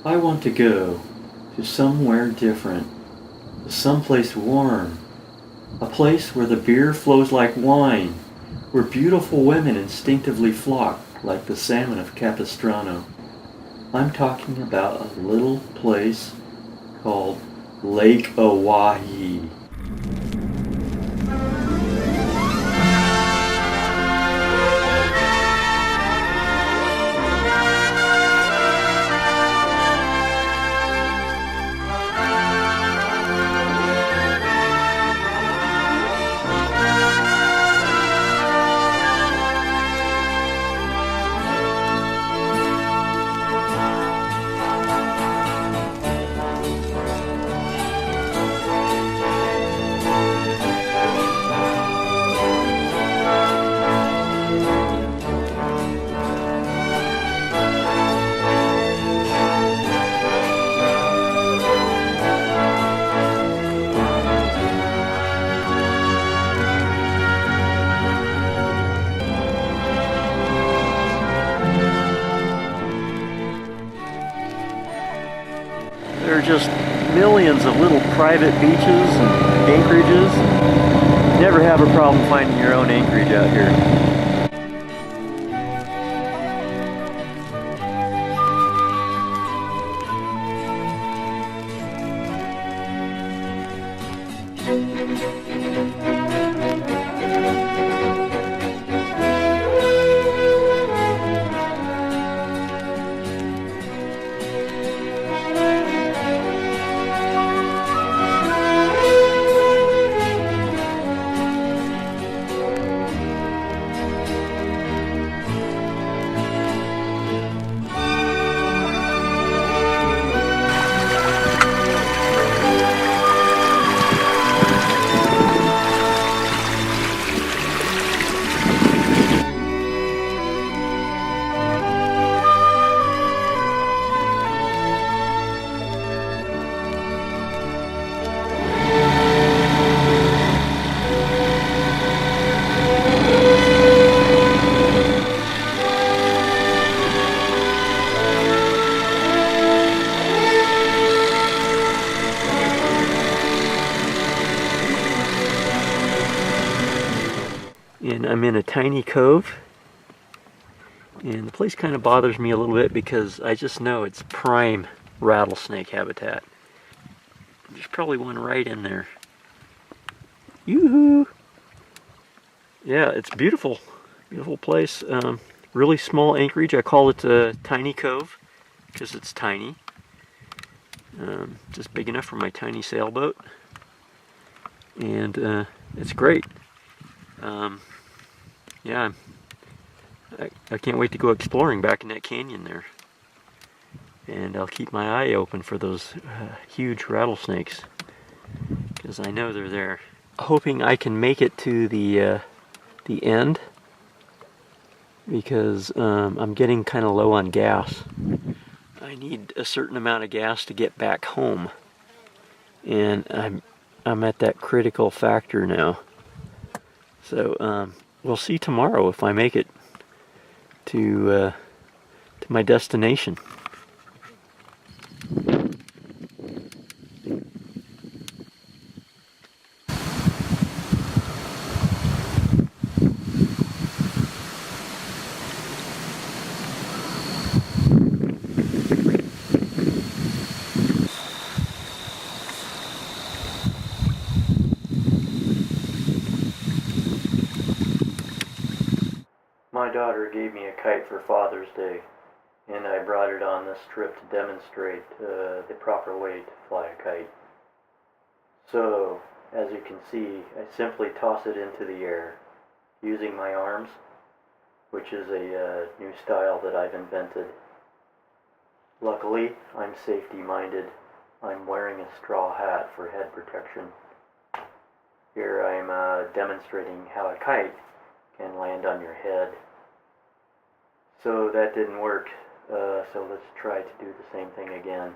I want to go to somewhere different, someplace warm, a place where the beer flows like wine, where beautiful women instinctively flock like the salmon of Capistrano. I'm talking about a little place called Lake Owyhee. There are just millions of little private beaches and anchorages. Never have a problem finding your own anchorage out here. And I'm in a tiny cove, and the place kind of bothers me a little bit because I just know it's prime rattlesnake habitat. There's probably one right in there. Yoo-hoo! Yeah, it's beautiful. Beautiful place. Really small anchorage. I call it a tiny cove because it's tiny. Just big enough for my tiny sailboat. And it's great. Yeah, I can't wait to go exploring back in that canyon there. And I'll keep my eye open for those huge rattlesnakes, because I know they're there. Hoping I can make it to the end, because I'm getting kind of low on gas. I need a certain amount of gas to get back home, and I'm at that critical factor now. So we'll see tomorrow if I make it to my destination. My daughter gave me a kite for Father's Day, and I brought it on this trip to demonstrate the proper way to fly a kite. So, as you can see, I simply toss it into the air using my arms, which is a new style that I've invented. Luckily, I'm safety-minded. I'm wearing a straw hat for head protection. Here I'm demonstrating how a kite can land on your head. So that didn't work, so let's try to do the same thing again.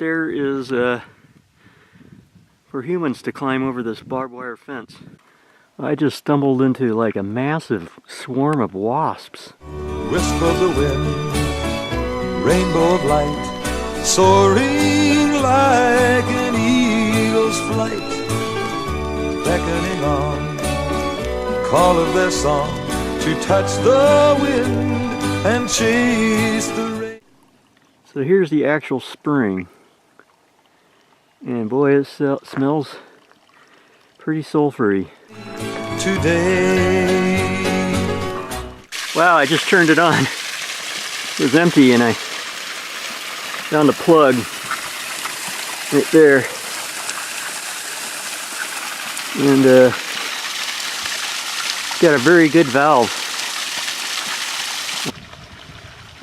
there is for humans to climb over this barbed wire fence. I just stumbled into like a massive swarm of wasps. Wisp of the wind, rainbow of light, soaring like an eagle's flight, beckoning on, call of their song, to touch the wind and chase the rain. So here's the actual spring, and boy, it smells pretty sulfury. Today. Wow, I just turned it on. It was empty and I found a plug right there. And got a very good valve.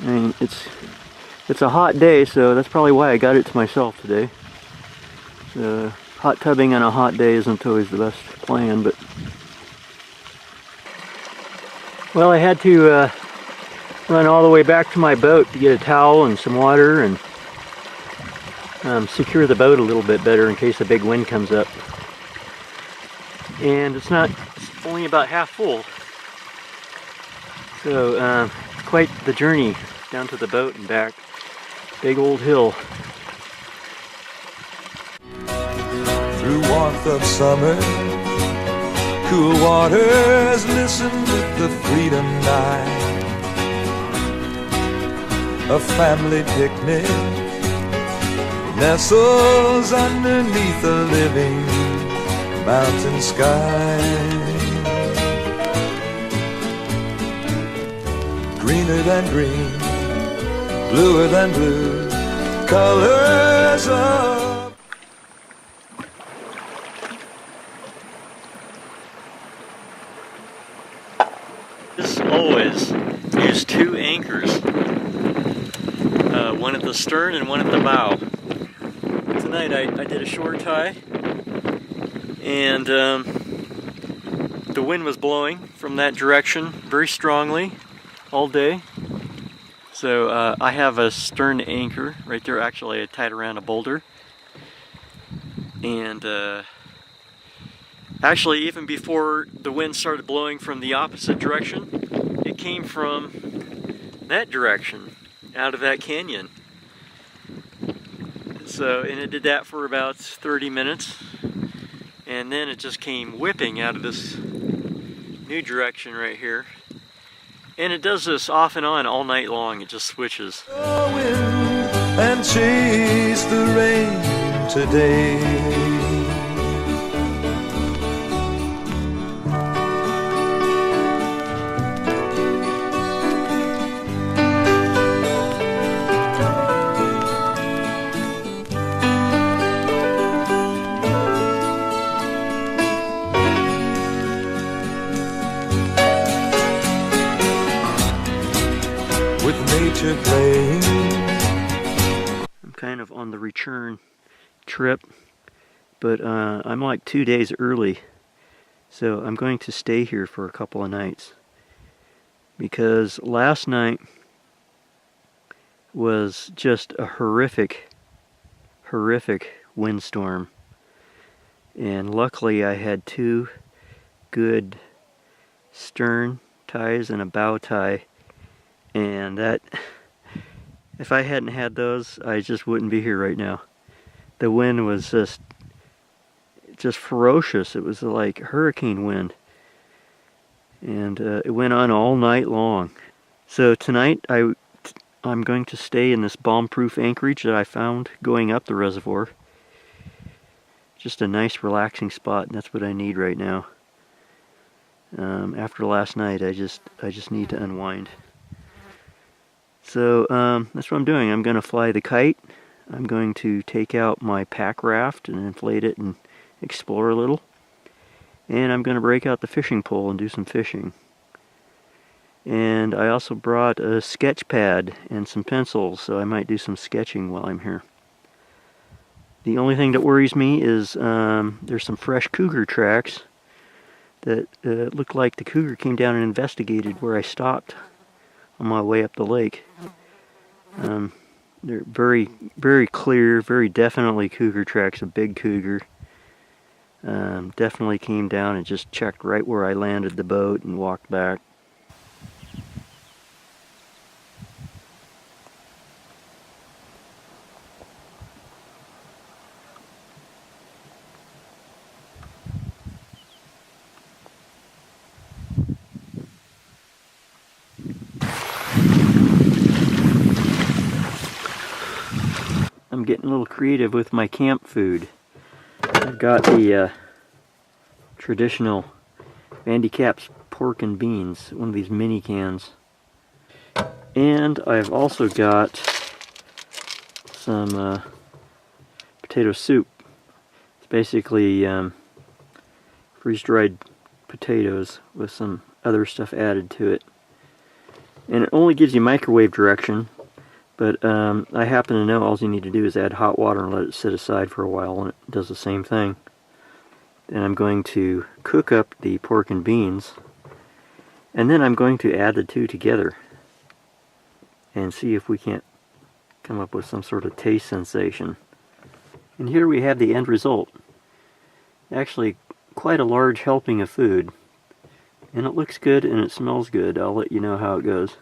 I mean, it's a hot day, so that's probably why I got it to myself today. Hot tubbing on a hot day isn't always the best plan, but well, I had to run all the way back to my boat to get a towel and some water and secure the boat a little bit better in case a big wind comes up. And it's only about half full, so quite the journey down to the boat and back. Big old hill. Through warmth of summer, cool waters listen with the freedom night. A family picnic nestles underneath a living mountain sky. Greener than green, bluer than blue, colors of always use two anchors, one at the stern and one at the bow. Tonight I did a shore tie, and the wind was blowing from that direction very strongly all day. So I have a stern anchor right there. Actually, I tied around a boulder, and actually even before the wind started blowing from the opposite direction, it came from that direction, out of that canyon. So, and it did that for about 30 minutes, and then it just came whipping out of this new direction right here. And it does this off and on all night long. It just switches. The wind and chase the rain today. Playing. I'm kind of on the return trip, but I'm like 2 days early, so I'm going to stay here for a couple of nights, because last night was just a horrific windstorm, and luckily I had two good stern ties and a bow tie. And that, if I hadn't had those, I just wouldn't be here right now. The wind was just ferocious. It was like hurricane wind. And it went on all night long. So tonight I'm going to stay in this bomb-proof anchorage that I found going up the reservoir. Just a nice relaxing spot, and that's what I need right now. After last night, I just need to unwind. So that's what I'm doing. I'm going to fly the kite. I'm going to take out my pack raft and inflate it and explore a little. And I'm going to break out the fishing pole and do some fishing. And I also brought a sketch pad and some pencils, so I might do some sketching while I'm here. The only thing that worries me is there's some fresh cougar tracks that look like the cougar came down and investigated where I stopped on my way up the lake. They're very, very clear, very definitely cougar tracks, a big cougar. Definitely came down and just checked right where I landed the boat and walked back. I'm getting a little creative with my camp food. I've got the traditional Vandy Cap's pork and beans, one of these mini cans. And I've also got some potato soup. It's basically freeze-dried potatoes with some other stuff added to it. And it only gives you microwave direction, but I happen to know all you need to do is add hot water and let it sit aside for a while, and it does the same thing. And I'm going to cook up the pork and beans, and then I'm going to add the two together and see if we can't come up with some sort of taste sensation. And here we have the end result. Actually, quite a large helping of food. And it looks good and it smells good. I'll let you know how it goes.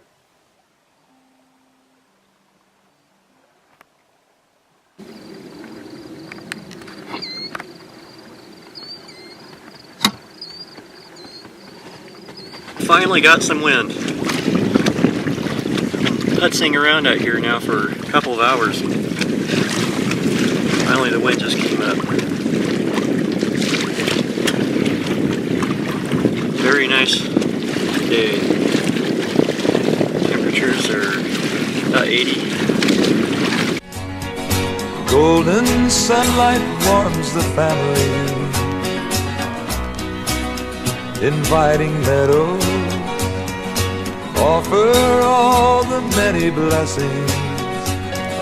Finally got some wind. Putzing around out here now for a couple of hours. Finally the wind just came up. Very nice day. Temperatures are about 80. Golden sunlight warms the family, inviting meadows offer all the many blessings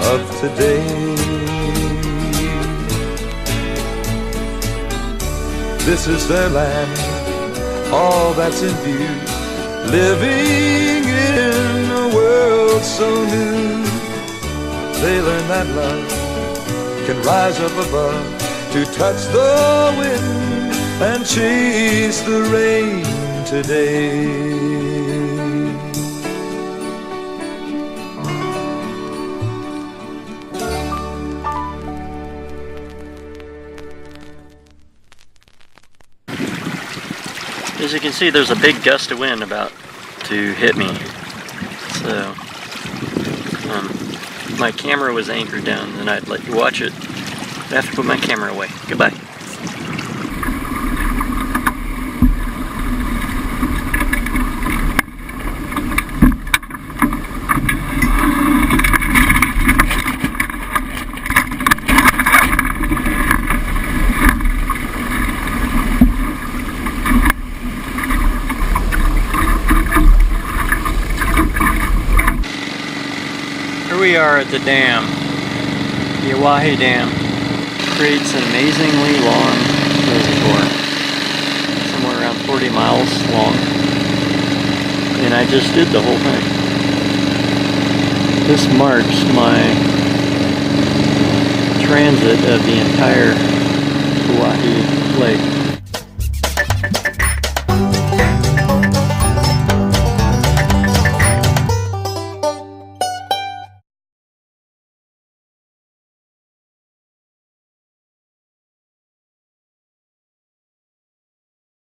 of today. This is their land, all that's in view, living in a world so new. They learn that love can rise up above to touch the wind and chase the rain today. As you can see, there's a big gust of wind about to hit me. So, my camera was anchored down, and I'd let you watch it. I have to put my camera away. Goodbye. Here we are at the dam, the Owyhee Dam. Creates an amazingly long reservoir, somewhere around 40 miles long, and I just did the whole thing. This marks my transit of the entire Owyhee Lake.